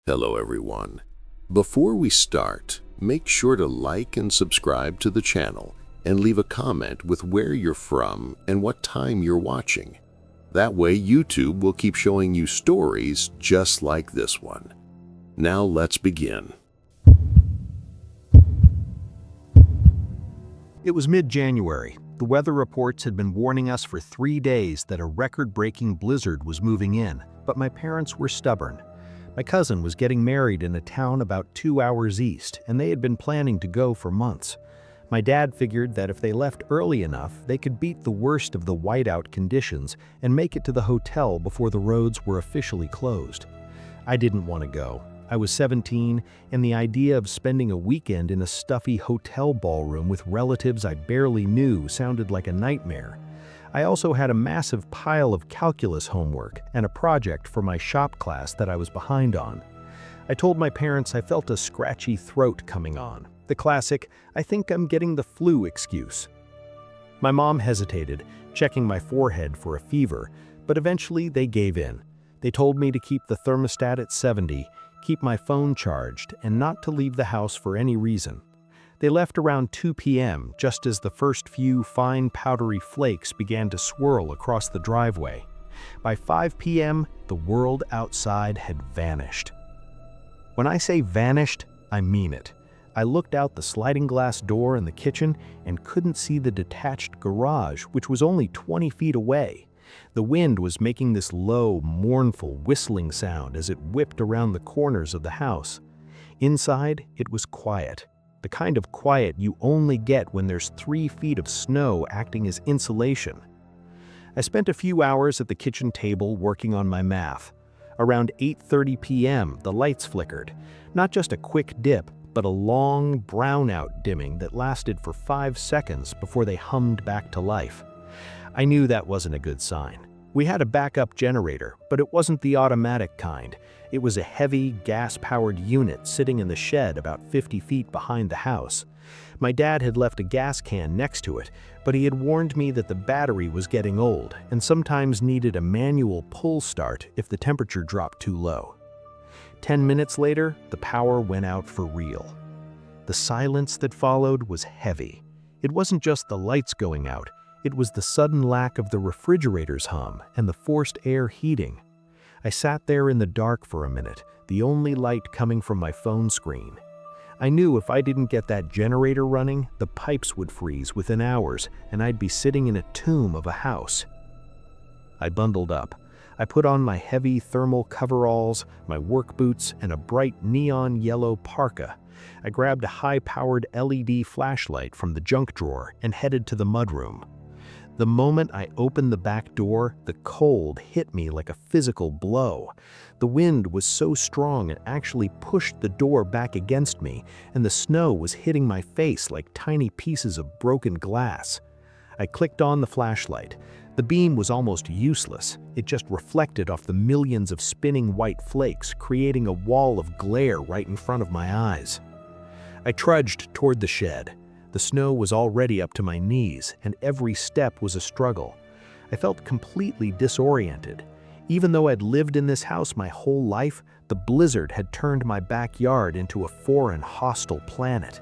Hello everyone. Before we start, make sure to like and subscribe to the channel and leave a comment with where you're from and what time you're watching. That way YouTube will keep showing you stories just like this one. Now let's begin. It was mid-January. The weather reports had been warning us for 3 days that a record-breaking blizzard was moving in, but my parents were stubborn. My cousin was getting married in a town about 2 hours east, and they had been planning to go for months. My dad figured that if they left early enough, they could beat the worst of the whiteout conditions and make it to the hotel before the roads were officially closed. I didn't want to go. I was 17, and the idea of spending a weekend in a stuffy hotel ballroom with relatives I barely knew sounded like a nightmare. I also had a massive pile of calculus homework and a project for my shop class that I was behind on. I told my parents I felt a scratchy throat coming on. The classic, "I think I'm getting the flu" excuse. My mom hesitated, checking my forehead for a fever, but eventually they gave in. They told me to keep the thermostat at 70, keep my phone charged, and not to leave the house for any reason. They left around 2 p.m., just as the first few fine powdery flakes began to swirl across the driveway. By 5 p.m., the world outside had vanished. When I say vanished, I mean it. I looked out the sliding glass door in the kitchen and couldn't see the detached garage, which was only 20 feet away. The wind was making this low, mournful whistling sound as it whipped around the corners of the house. Inside, it was quiet. The kind of quiet you only get when there's 3 feet of snow acting as insulation. I spent a few hours at the kitchen table working on my math. Around 8:30 p.m., the lights flickered. Not just a quick dip, but a long brownout dimming that lasted for 5 seconds before they hummed back to life. I knew that wasn't a good sign. We had a backup generator, but it wasn't the automatic kind. It was a heavy, gas-powered unit sitting in the shed about 50 feet behind the house. My dad had left a gas can next to it, but he had warned me that the battery was getting old and sometimes needed a manual pull start if the temperature dropped too low. 10 minutes later, the power went out for real. The silence that followed was heavy. It wasn't just the lights going out. It was the sudden lack of the refrigerator's hum and the forced air heating. I sat there in the dark for a minute, the only light coming from my phone screen. I knew if I didn't get that generator running, the pipes would freeze within hours, and I'd be sitting in a tomb of a house. I bundled up. I put on my heavy thermal coveralls, my work boots, and a bright neon yellow parka. I grabbed a high-powered LED flashlight from the junk drawer and headed to the mudroom. The moment I opened the back door, the cold hit me like a physical blow. The wind was so strong it actually pushed the door back against me, and the snow was hitting my face like tiny pieces of broken glass. I clicked on the flashlight. The beam was almost useless. It just reflected off the millions of spinning white flakes, creating a wall of glare right in front of my eyes. I trudged toward the shed. The snow was already up to my knees, and every step was a struggle. I felt completely disoriented. Even though I'd lived in this house my whole life, the blizzard had turned my backyard into a foreign, hostile planet.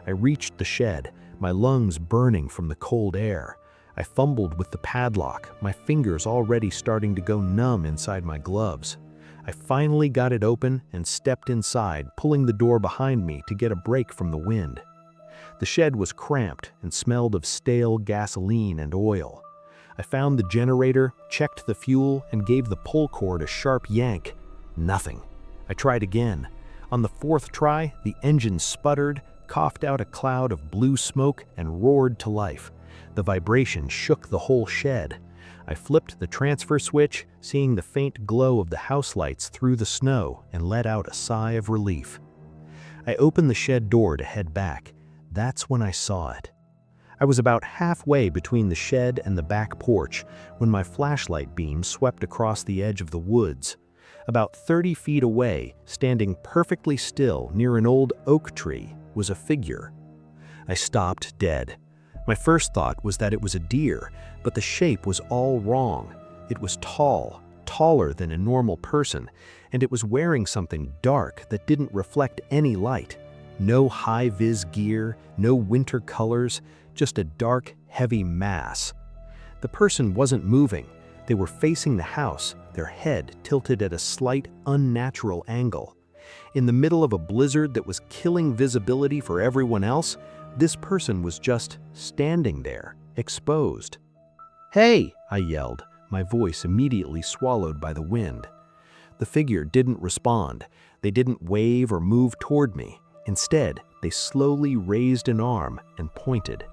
I reached the shed, my lungs burning from the cold air. I fumbled with the padlock, my fingers already starting to go numb inside my gloves. I finally got it open and stepped inside, pulling the door behind me to get a break from the wind. The shed was cramped and smelled of stale gasoline and oil. I found the generator, checked the fuel, and gave the pull cord a sharp yank. Nothing. I tried again. On the 4th try, the engine sputtered, coughed out a cloud of blue smoke, and roared to life. The vibration shook the whole shed. I flipped the transfer switch, seeing the faint glow of the house lights through the snow, and let out a sigh of relief. I opened the shed door to head back. That's when I saw it. I was about halfway between the shed and the back porch when my flashlight beam swept across the edge of the woods. About 30 feet away, standing perfectly still near an old oak tree, was a figure. I stopped dead. My first thought was that it was a deer, but the shape was all wrong. It was tall, taller than a normal person, and it was wearing something dark that didn't reflect any light. No high-vis gear, no winter colors, just a dark, heavy mass. The person wasn't moving. They were facing the house, their head tilted at a slight, unnatural angle. In the middle of a blizzard that was killing visibility for everyone else, this person was just standing there, exposed. "Hey!" I yelled, my voice immediately swallowed by the wind. The figure didn't respond. They didn't wave or move toward me. Instead, they slowly raised an arm and pointed.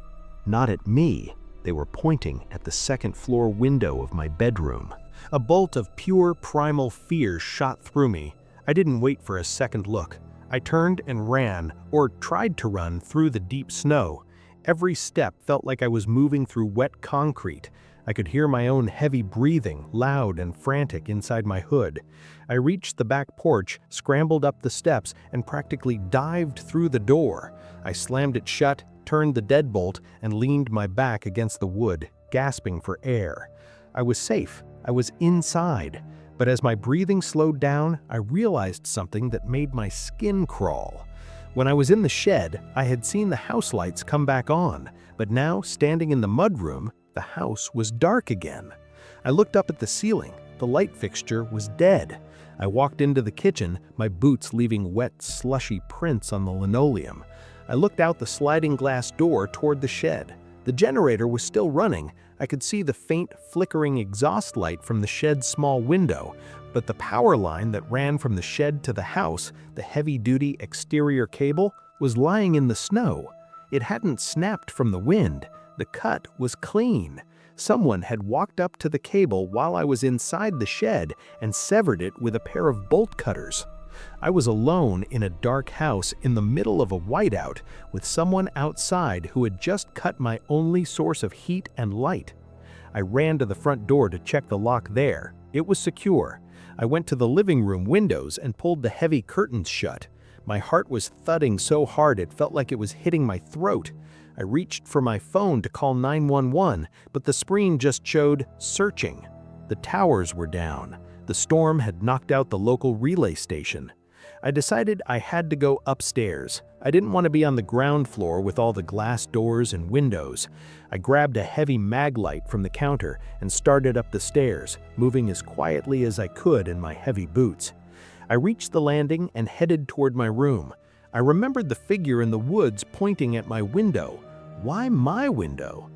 Not at me. They were pointing at the second-floor window of my bedroom. A bolt of pure primal fear shot through me. I didn't wait for a second look. I turned and ran, or tried to run, through the deep snow. Every step felt like I was moving through wet concrete. I could hear my own heavy breathing, loud and frantic, inside my hood. I reached the back porch, scrambled up the steps, and practically dived through the door. I slammed it shut, turned the deadbolt, and leaned my back against the wood, gasping for air. I was safe. I was inside. But as my breathing slowed down, I realized something that made my skin crawl. When I was in the shed, I had seen the house lights come back on, but now, standing in the mudroom, the house was dark again. I looked up at the ceiling. The light fixture was dead. I walked into the kitchen, my boots leaving wet, slushy prints on the linoleum. I looked out the sliding glass door toward the shed. The generator was still running. I could see the faint, flickering exhaust light from the shed's small window, but the power line that ran from the shed to the house, the heavy-duty exterior cable, was lying in the snow. It hadn't snapped from the wind. The cut was clean. Someone had walked up to the cable while I was inside the shed and severed it with a pair of bolt cutters. I was alone in a dark house in the middle of a whiteout with someone outside who had just cut my only source of heat and light. I ran to the front door to check the lock there. It was secure. I went to the living room windows and pulled the heavy curtains shut. My heart was thudding so hard it felt like it was hitting my throat. I reached for my phone to call 911, but the screen just showed searching. The towers were down. The storm had knocked out the local relay station. I decided I had to go upstairs. I didn't want to be on the ground floor with all the glass doors and windows. I grabbed a heavy mag light from the counter and started up the stairs, moving as quietly as I could in my heavy boots. I reached the landing and headed toward my room. I remembered the figure in the woods pointing at my window. Why my window?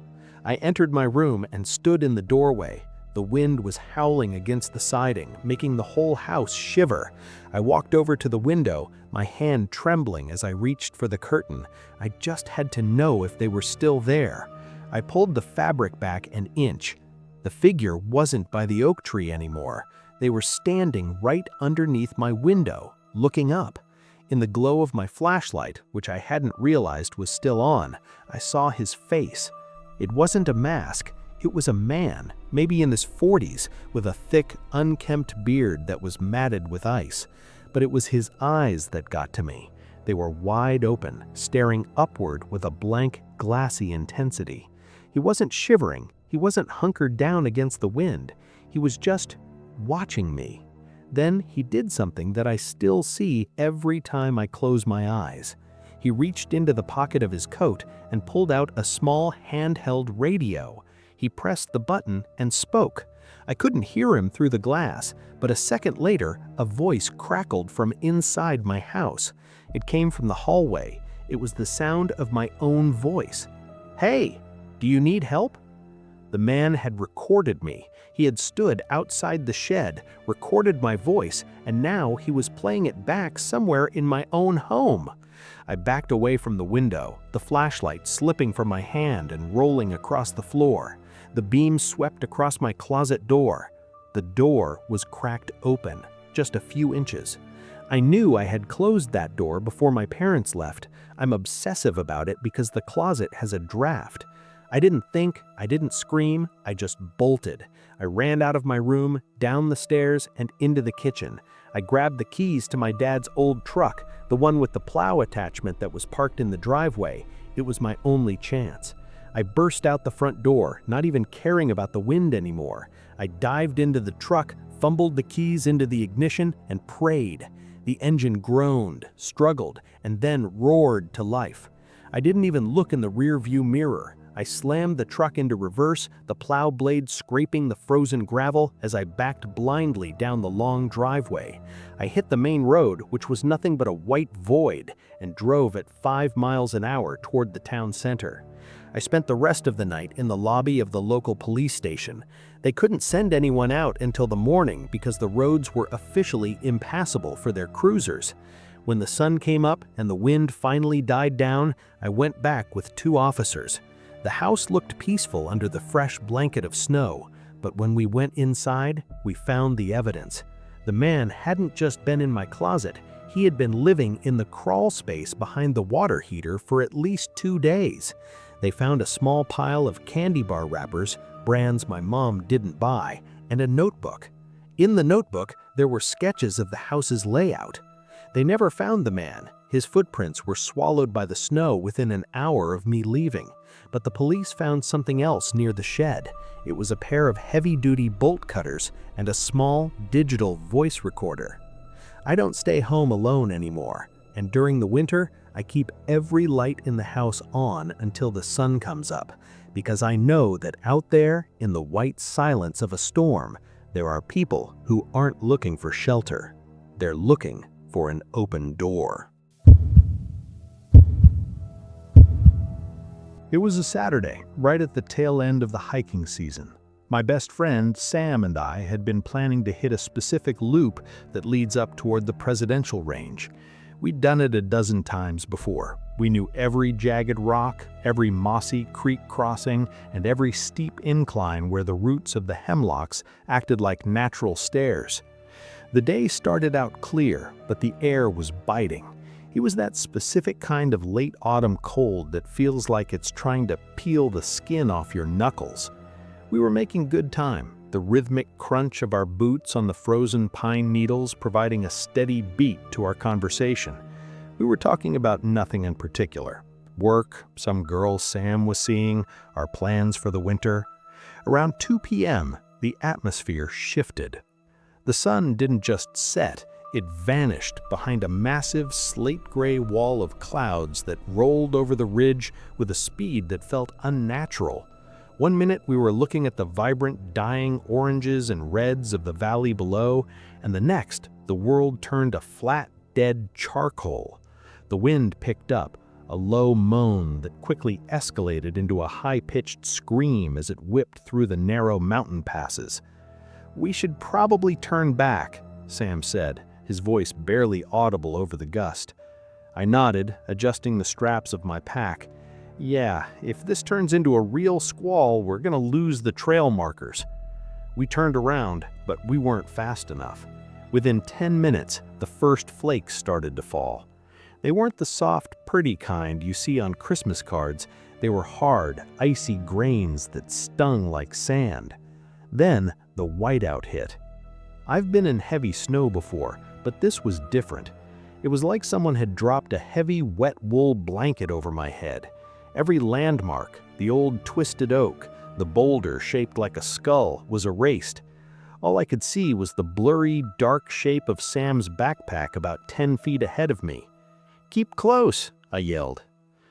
I entered my room and stood in the doorway. The wind was howling against the siding, making the whole house shiver. I walked over to the window, my hand trembling as I reached for the curtain. I just had to know if they were still there. I pulled the fabric back an inch. The figure wasn't by the oak tree anymore. They were standing right underneath my window, looking up. In the glow of my flashlight, which I hadn't realized was still on, I saw his face. It wasn't a mask. It was a man, maybe in his 40s, with a thick, unkempt beard that was matted with ice. But it was his eyes that got to me. They were wide open, staring upward with a blank, glassy intensity. He wasn't shivering. He wasn't hunkered down against the wind. He was just watching me. Then he did something that I still see every time I close my eyes. He reached into the pocket of his coat and pulled out a small handheld radio. He pressed the button and spoke. I couldn't hear him through the glass, but a second later, a voice crackled from inside my house. It came from the hallway. It was the sound of my own voice. "Hey, do you need help?" The man had recorded me. He had stood outside the shed, recorded my voice, and now he was playing it back somewhere in my own home. I backed away from the window, the flashlight slipping from my hand and rolling across the floor. The beam swept across my closet door. The door was cracked open, just a few inches. I knew I had closed that door before my parents left. I'm obsessive about it because the closet has a draft. I didn't think, I didn't scream, I just bolted. I ran out of my room, down the stairs, and into the kitchen. I grabbed the keys to my dad's old truck, the one with the plow attachment that was parked in the driveway. It was my only chance. I burst out the front door, not even caring about the wind anymore. I dived into the truck, fumbled the keys into the ignition, and prayed. The engine groaned, struggled, and then roared to life. I didn't even look in the rear-view mirror. I slammed the truck into reverse, the plow blade scraping the frozen gravel as I backed blindly down the long driveway. I hit the main road, which was nothing but a white void, and drove at 5 miles an hour toward the town center. I spent the rest of the night in the lobby of the local police station. They couldn't send anyone out until the morning because the roads were officially impassable for their cruisers. When the sun came up and the wind finally died down, I went back with 2 officers. The house looked peaceful under the fresh blanket of snow, but when we went inside, we found the evidence. The man hadn't just been in my closet, he had been living in the crawl space behind the water heater for at least 2 days. They found a small pile of candy bar wrappers, brands my mom didn't buy, and a notebook. In the notebook, there were sketches of the house's layout. They never found the man. His footprints were swallowed by the snow within an hour of me leaving. But the police found something else near the shed. It was a pair of heavy-duty bolt cutters and a small digital voice recorder. I don't stay home alone anymore, and during the winter, I keep every light in the house on until the sun comes up, because I know that out there, in the white silence of a storm, there are people who aren't looking for shelter. They're looking for an open door. It was a Saturday, right at the tail end of the hiking season. My best friend, Sam, and I had been planning to hit a specific loop that leads up toward the presidential range. We'd done it a dozen times before. We knew every jagged rock, every mossy creek crossing, and every steep incline where the roots of the hemlocks acted like natural stairs. The day started out clear, but the air was biting. It was that specific kind of late autumn cold that feels like it's trying to peel the skin off your knuckles. We were making good time, the rhythmic crunch of our boots on the frozen pine needles providing a steady beat to our conversation. We were talking about nothing in particular. Work, some girl Sam was seeing, our plans for the winter. Around 2 p.m., the atmosphere shifted. The sun didn't just set, it vanished behind a massive slate-gray wall of clouds that rolled over the ridge with a speed that felt unnatural. One minute we were looking at the vibrant, dying oranges and reds of the valley below, and the next, the world turned a flat, dead charcoal. The wind picked up, a low moan that quickly escalated into a high-pitched scream as it whipped through the narrow mountain passes. "We should probably turn back," Sam said, his voice barely audible over the gust. I nodded, adjusting the straps of my pack. "Yeah, if this turns into a real squall, we're gonna lose the trail markers." We turned around, but we weren't fast enough. Within 10 minutes, the first flakes started to fall. They weren't the soft, pretty kind you see on Christmas cards. They were hard, icy grains that stung like sand. Then, the whiteout hit. I've been in heavy snow before, but this was different. It was like someone had dropped a heavy, wet wool blanket over my head. Every landmark, the old twisted oak, the boulder shaped like a skull, was erased. All I could see was the blurry, dark shape of Sam's backpack about 10 feet ahead of me. "Keep close," I yelled.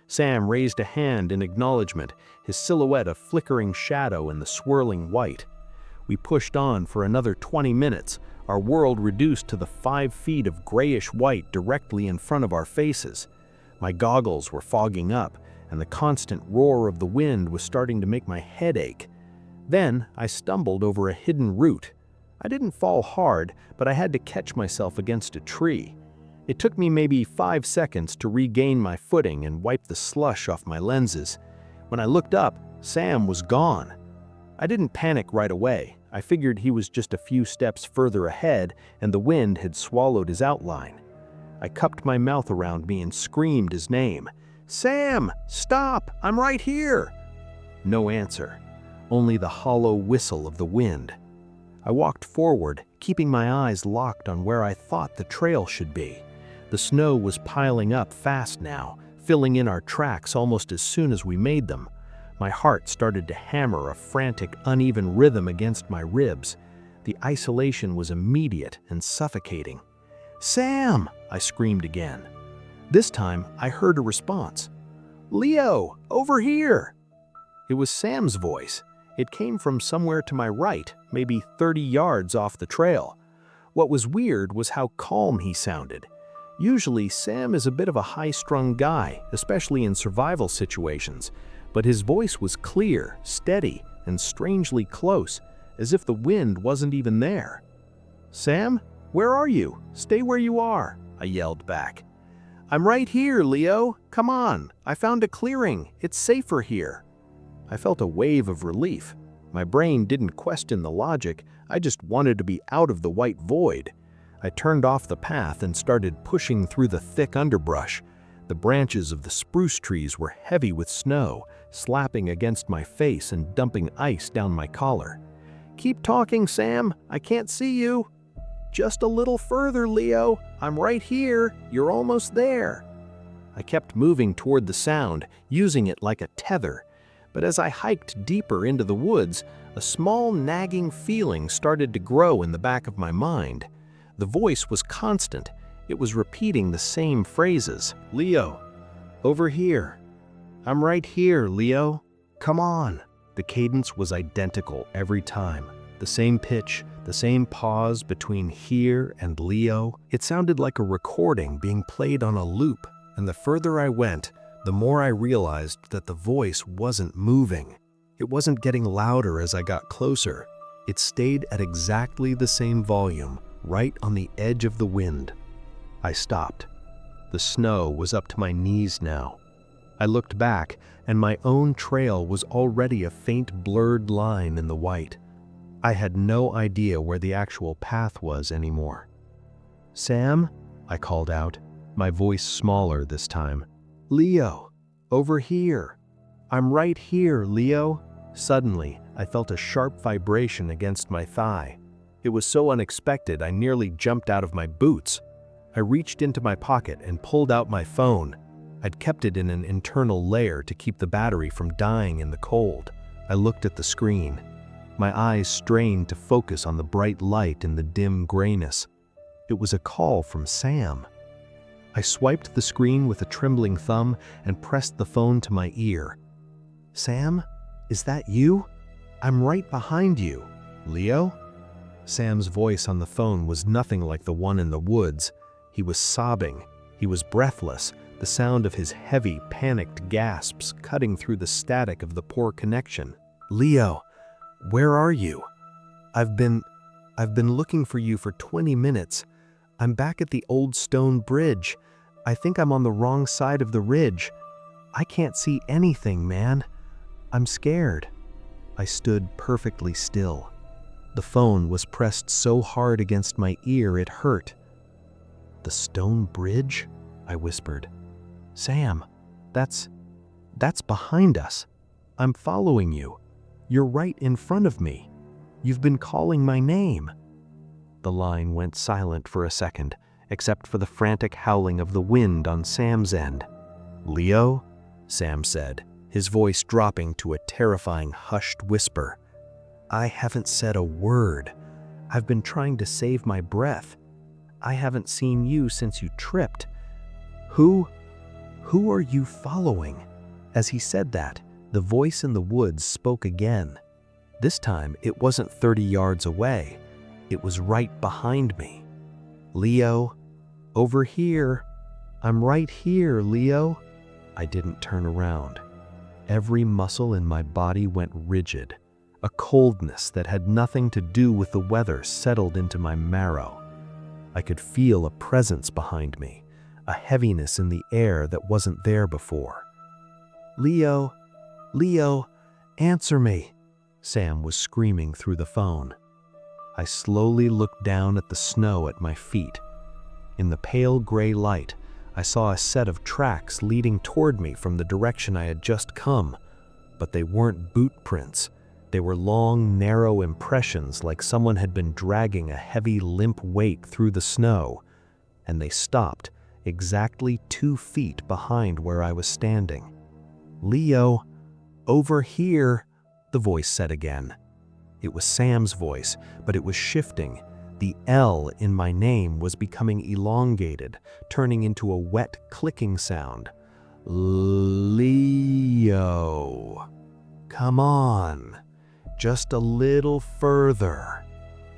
Sam raised a hand in acknowledgement, his silhouette a flickering shadow in the swirling white. We pushed on for another 20 minutes, our world reduced to the 5 feet of grayish white directly in front of our faces. My goggles were fogging up, and the constant roar of the wind was starting to make my head ache. Then I stumbled over a hidden root. I didn't fall hard, but I had to catch myself against a tree. It took me maybe 5 seconds to regain my footing and wipe the slush off my lenses. When I looked up, Sam was gone. I didn't panic right away. I figured he was just a few steps further ahead and the wind had swallowed his outline. I cupped my mouth around me and screamed his name. "Sam, stop! I'm right here!" No answer, only the hollow whistle of the wind. I walked forward, keeping my eyes locked on where I thought the trail should be. The snow was piling up fast now, filling in our tracks almost as soon as we made them. My heart started to hammer a frantic, uneven rhythm against my ribs. The isolation was immediate and suffocating. "Sam!" I screamed again. This time, I heard a response. "Leo, over here!" It was Sam's voice. It came from somewhere to my right, maybe 30 yards off the trail. What was weird was how calm he sounded. Usually, Sam is a bit of a high-strung guy, especially in survival situations, but his voice was clear, steady, and strangely close, as if the wind wasn't even there. "Sam, where are you? Stay where you are," I yelled back. "I'm right here, Leo. Come on, I found a clearing. It's safer here." I felt a wave of relief. My brain didn't question the logic, I just wanted to be out of the white void. I turned off the path and started pushing through the thick underbrush. The branches of the spruce trees were heavy with snow, slapping against my face and dumping ice down my collar. "Keep talking, Sam. I can't see you." "Just a little further, Leo. I'm right here. You're almost there." I kept moving toward the sound, using it like a tether. But as I hiked deeper into the woods, a small nagging feeling started to grow in the back of my mind. The voice was constant. It was repeating the same phrases. "Leo, over here. I'm right here, Leo. Come on." The cadence was identical every time. The same pitch, the same pause between here and Leo. It sounded like a recording being played on a loop, and the further I went, the more I realized that the voice wasn't moving. It wasn't getting louder as I got closer. It stayed at exactly the same volume, right on the edge of the wind. I stopped. The snow was up to my knees now. I looked back, and my own trail was already a faint blurred line in the white. I had no idea where the actual path was anymore. "Sam?" I called out, my voice smaller this time. "Leo, over here. I'm right here, Leo." Suddenly, I felt a sharp vibration against my thigh. It was so unexpected I nearly jumped out of my boots. I reached into my pocket and pulled out my phone. I'd kept it in an internal layer to keep the battery from dying in the cold. I looked at the screen. My eyes strained to focus on the bright light in the dim grayness. It was a call from Sam. I swiped the screen with a trembling thumb and pressed the phone to my ear. "Sam, is that you? I'm right behind you. Leo?" Sam's voice on the phone was nothing like the one in the woods. He was sobbing. He was breathless, the sound of his heavy, panicked gasps cutting through the static of the poor connection. "Leo, where are you? I've been looking for you for 20 minutes. I'm back at the old stone bridge. I think I'm on the wrong side of the ridge. I can't see anything, man. I'm scared." I stood perfectly still. The phone was pressed so hard against my ear it hurt. "The stone bridge?" I whispered. "Sam, that's behind us. I'm following you. You're right in front of me. You've been calling my name." The line went silent for a second, except for the frantic howling of the wind on Sam's end. "Leo?" Sam said, his voice dropping to a terrifying hushed whisper. "I haven't said a word. I've been trying to save my breath. I haven't seen you since you tripped. Who are you following?" As he said that, the voice in the woods spoke again. This time, it wasn't 30 yards away. It was right behind me. "Leo, over here. I'm right here, Leo." I didn't turn around. Every muscle in my body went rigid. A coldness that had nothing to do with the weather settled into my marrow. I could feel a presence behind me, a heaviness in the air that wasn't there before. "Leo, Leo, answer me," Sam was screaming through the phone. I slowly looked down at the snow at my feet. In the pale gray light, I saw a set of tracks leading toward me from the direction I had just come, but they weren't boot prints. They were long, narrow impressions like someone had been dragging a heavy, limp weight through the snow, and they stopped exactly 2 feet behind where I was standing. "Leo, over here," the voice said again. It was Sam's voice, but it was shifting. The L in my name was becoming elongated, turning into a wet clicking sound. Leo. Come on. Just a little further.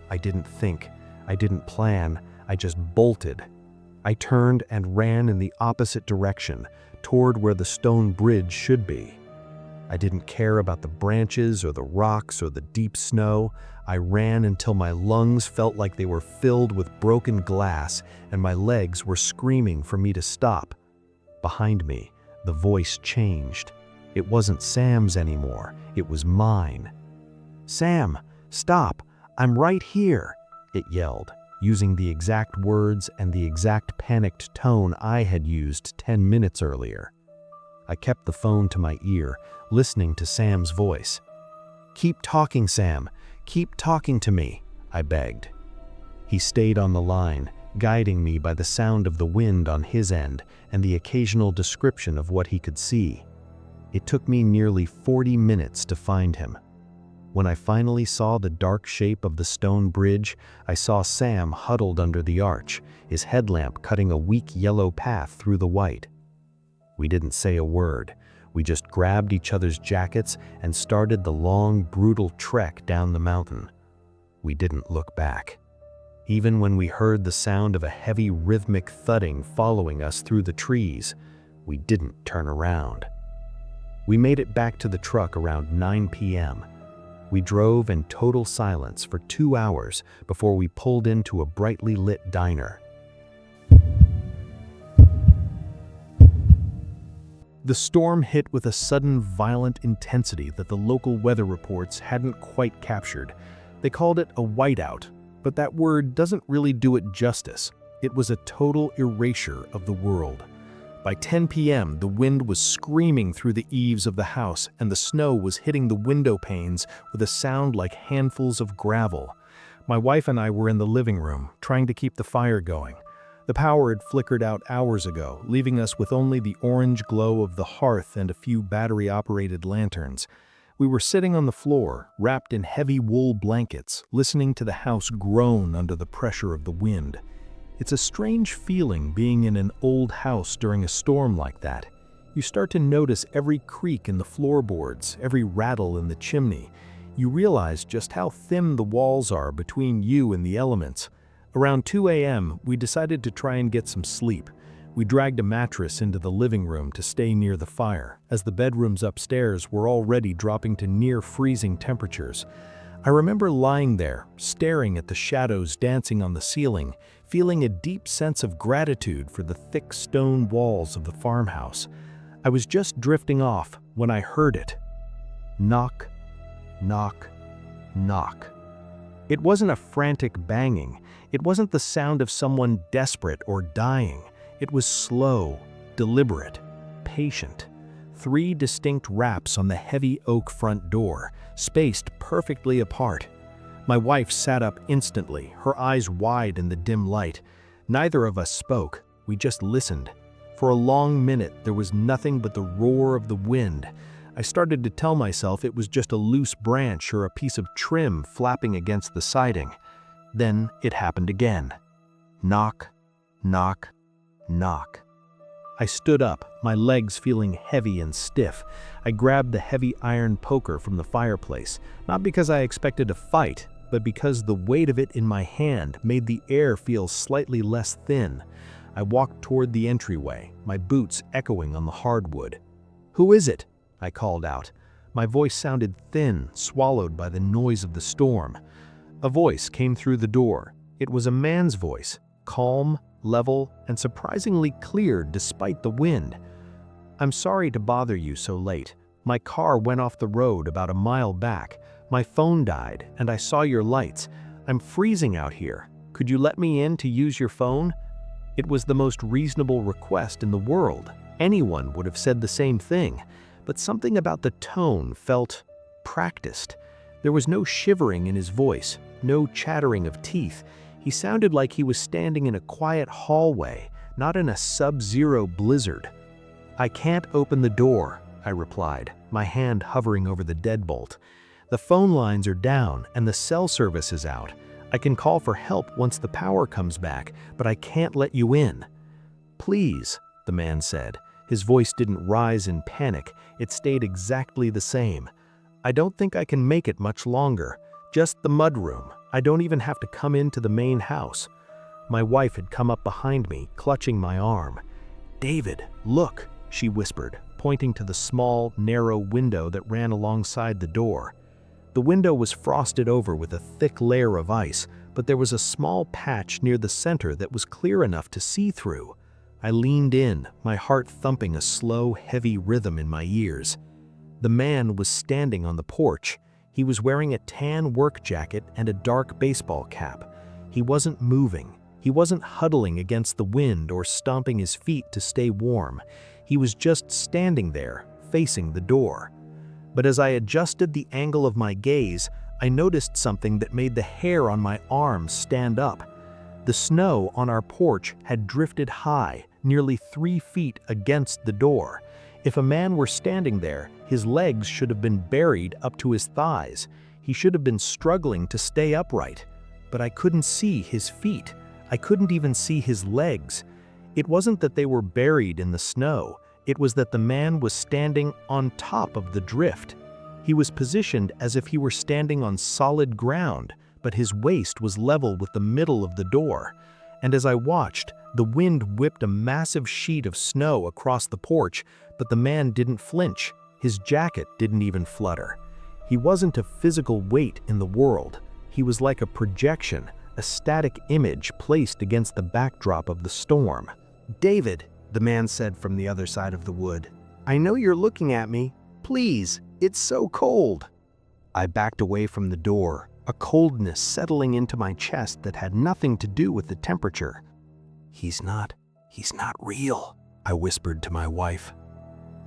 I didn't think. I didn't plan. I just bolted. I turned and ran in the opposite direction, toward where the stone bridge should be. I didn't care about the branches or the rocks or the deep snow. I ran until my lungs felt like they were filled with broken glass and my legs were screaming for me to stop. Behind me, the voice changed. It wasn't Sam's anymore. It was mine. "Sam, stop! I'm right here!" it yelled, using the exact words and the exact panicked tone I had used 10 minutes earlier. I kept the phone to my ear, listening to Sam's voice. "Keep talking, Sam. Keep talking to me," I begged. He stayed on the line, guiding me by the sound of the wind on his end and the occasional description of what he could see. It took me nearly 40 minutes to find him. When I finally saw the dark shape of the stone bridge, I saw Sam huddled under the arch, his headlamp cutting a weak yellow path through the white. We didn't say a word. We just grabbed each other's jackets and started the long, brutal trek down the mountain. We didn't look back. Even when we heard the sound of a heavy rhythmic thudding following us through the trees, we didn't turn around. We made it back to the truck around 9 p.m. We drove in total silence for 2 hours before we pulled into a brightly lit diner. The storm hit with a sudden violent intensity that the local weather reports hadn't quite captured. They called it a whiteout, but that word doesn't really do it justice. It was a total erasure of the world. By 10 p.m., the wind was screaming through the eaves of the house and the snow was hitting the window panes with a sound like handfuls of gravel. My wife and I were in the living room, trying to keep the fire going. The power had flickered out hours ago, leaving us with only the orange glow of the hearth and a few battery-operated lanterns. We were sitting on the floor, wrapped in heavy wool blankets, listening to the house groan under the pressure of the wind. It's a strange feeling being in an old house during a storm like that. You start to notice every creak in the floorboards, every rattle in the chimney. You realize just how thin the walls are between you and the elements. Around 2 a.m., we decided to try and get some sleep. We dragged a mattress into the living room to stay near the fire, as the bedrooms upstairs were already dropping to near freezing temperatures. I remember lying there, staring at the shadows dancing on the ceiling, feeling a deep sense of gratitude for the thick stone walls of the farmhouse. I was just drifting off when I heard it. Knock, knock, knock. It wasn't a frantic banging. It wasn't the sound of someone desperate or dying. It was slow, deliberate, patient. 3 distinct raps on the heavy oak front door, spaced perfectly apart. My wife sat up instantly, her eyes wide in the dim light. Neither of us spoke. We just listened. For a long minute, there was nothing but the roar of the wind. I started to tell myself it was just a loose branch or a piece of trim flapping against the siding. Then it happened again. Knock, knock, knock. I stood up, my legs feeling heavy and stiff. I grabbed the heavy iron poker from the fireplace, not because I expected a fight, but because the weight of it in my hand made the air feel slightly less thin. I walked toward the entryway, my boots echoing on the hardwood. "Who is it?" I called out. My voice sounded thin, swallowed by the noise of the storm. A voice came through the door. It was a man's voice, calm, level, and surprisingly clear despite the wind. "I'm sorry to bother you so late. My car went off the road about a mile back. My phone died, and I saw your lights. I'm freezing out here. Could you let me in to use your phone?" It was the most reasonable request in the world. Anyone would have said the same thing, but something about the tone felt practiced. There was no shivering in his voice, no chattering of teeth. He sounded like he was standing in a quiet hallway, not in a sub-zero blizzard. "I can't open the door," I replied, my hand hovering over the deadbolt. The phone lines are down and the cell service is out. I can call for help once the power comes back, but I can't let you in." "Please," the man said. His voice didn't rise in panic. It stayed exactly the same. "I don't think I can make it much longer. Just the mudroom. I don't even have to come into the main house." My wife had come up behind me, clutching my arm. "David, look," she whispered, pointing to the small, narrow window that ran alongside the door. The window was frosted over with a thick layer of ice, but there was a small patch near the center that was clear enough to see through. I leaned in, my heart thumping a slow, heavy rhythm in my ears. The man was standing on the porch. He was wearing a tan work jacket and a dark baseball cap. He wasn't moving. He wasn't huddling against the wind or stomping his feet to stay warm. He was just standing there, facing the door. But as I adjusted the angle of my gaze, I noticed something that made the hair on my arms stand up. The snow on our porch had drifted high, nearly 3 feet against the door. If a man were standing there, his legs should have been buried up to his thighs. He should have been struggling to stay upright. But I couldn't see his feet. I couldn't even see his legs. It wasn't that they were buried in the snow. It was that the man was standing on top of the drift. He was positioned as if he were standing on solid ground, but his waist was level with the middle of the door. And as I watched, the wind whipped a massive sheet of snow across the porch, but the man didn't flinch. His jacket didn't even flutter. He wasn't a physical weight in the world. He was like a projection, a static image placed against the backdrop of the storm. "David," the man said from the other side of the wood, "I know you're looking at me. Please, it's so cold." I backed away from the door, a coldness settling into my chest that had nothing to do with the temperature. He's not real," I whispered to my wife.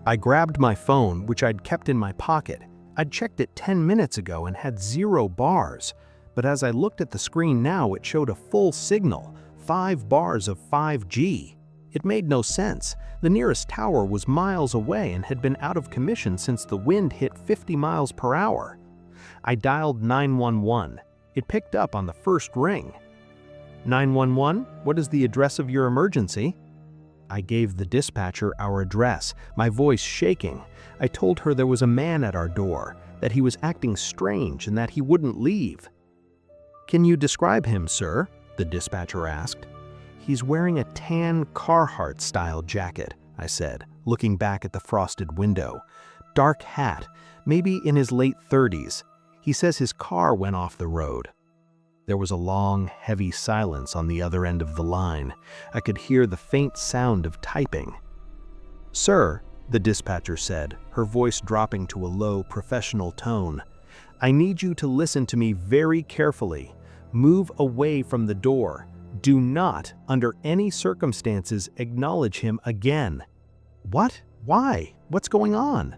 I grabbed my phone, which I'd kept in my pocket. I'd checked it 10 minutes ago and had 0 bars. But as I looked at the screen now, it showed a full signal, 5 bars of 5G. It made no sense. The nearest tower was miles away and had been out of commission since the wind hit 50 miles per hour. I dialed 911. It picked up on the first ring. "911, what is the address of your emergency?" I gave the dispatcher our address, my voice shaking. I told her there was a man at our door, that he was acting strange and that he wouldn't leave. "Can you describe him, sir?" the dispatcher asked. "He's wearing a tan Carhartt-style jacket," I said, looking back at the frosted window. "Dark hat, maybe in his late 30s. He says his car went off the road." There was a long, heavy silence on the other end of the line. I could hear the faint sound of typing. "Sir," the dispatcher said, her voice dropping to a low, professional tone, "I need you to listen to me very carefully. Move away from the door. Do not, under any circumstances, acknowledge him again." "What? Why? What's going on?"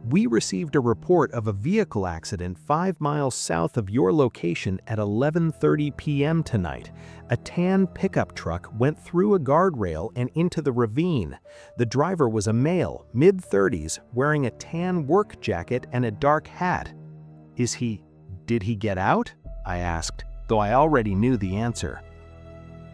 "We received a report of a vehicle accident 5 miles south of your location at 11:30 p.m. tonight. A tan pickup truck went through a guardrail and into the ravine. The driver was a male, mid-30s, wearing a tan work jacket and a dark hat." Did he get out?" I asked, though I already knew the answer.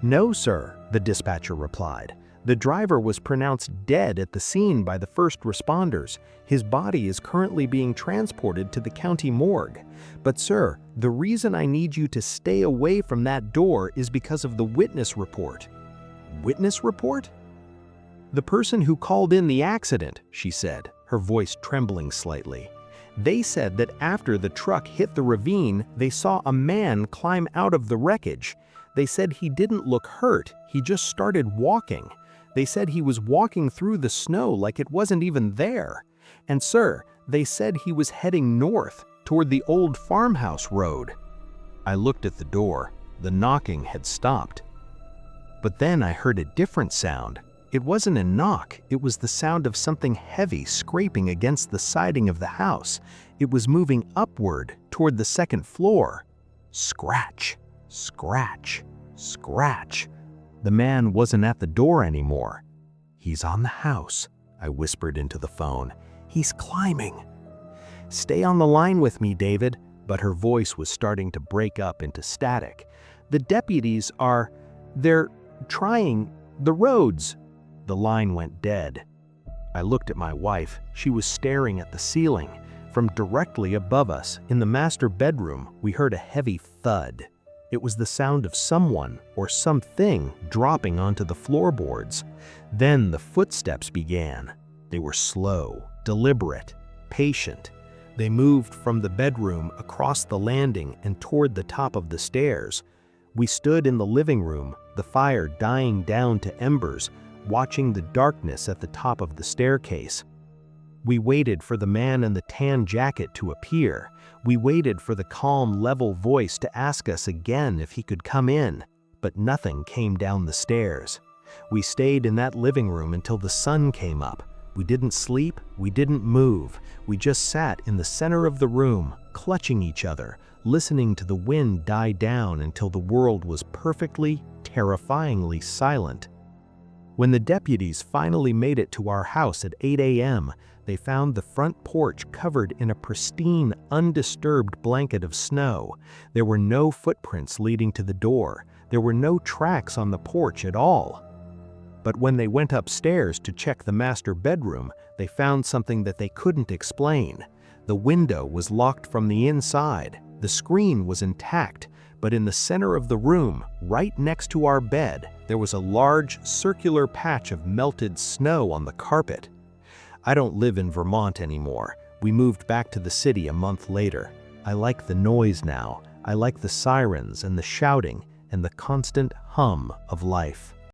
"No, sir," the dispatcher replied. "The driver was pronounced dead at the scene by the first responders. His body is currently being transported to the county morgue. But sir, the reason I need you to stay away from that door is because of the witness report." "Witness report?" "The person who called in the accident," she said, her voice trembling slightly. "They said that after the truck hit the ravine, they saw a man climb out of the wreckage. They said he didn't look hurt, he just started walking. They said he was walking through the snow like it wasn't even there. And sir, they said he was heading north, toward the old farmhouse road." I looked at the door. The knocking had stopped. But then I heard a different sound. It wasn't a knock, it was the sound of something heavy scraping against the siding of the house. It was moving upward, toward the second floor. Scratch, scratch, scratch. The man wasn't at the door anymore. "He's on the house," I whispered into the phone. "He's climbing." "Stay on the line with me, David," but her voice was starting to break up into static. "The deputies they're trying the roads." The line went dead. I looked at my wife. She was staring at the ceiling. From directly above us, in the master bedroom, we heard a heavy thud. It was the sound of someone or something dropping onto the floorboards. Then the footsteps began. They were slow, deliberate, patient. They moved from the bedroom across the landing and toward the top of the stairs. We stood in the living room, the fire dying down to embers, watching the darkness at the top of the staircase. We waited for the man in the tan jacket to appear. We waited for the calm, level voice to ask us again if he could come in, but nothing came down the stairs. We stayed in that living room until the sun came up. We didn't sleep, we didn't move. We just sat in the center of the room, clutching each other, listening to the wind die down until the world was perfectly, terrifyingly silent. When the deputies finally made it to our house at 8 a.m., they found the front porch covered in a pristine, undisturbed blanket of snow. There were no footprints leading to the door. There were no tracks on the porch at all. But when they went upstairs to check the master bedroom, they found something that they couldn't explain. The window was locked from the inside. The screen was intact, but in the center of the room, right next to our bed, there was a large, circular patch of melted snow on the carpet. I don't live in Vermont anymore. We moved back to the city a month later. I like the noise now. I like the sirens and the shouting and the constant hum of life.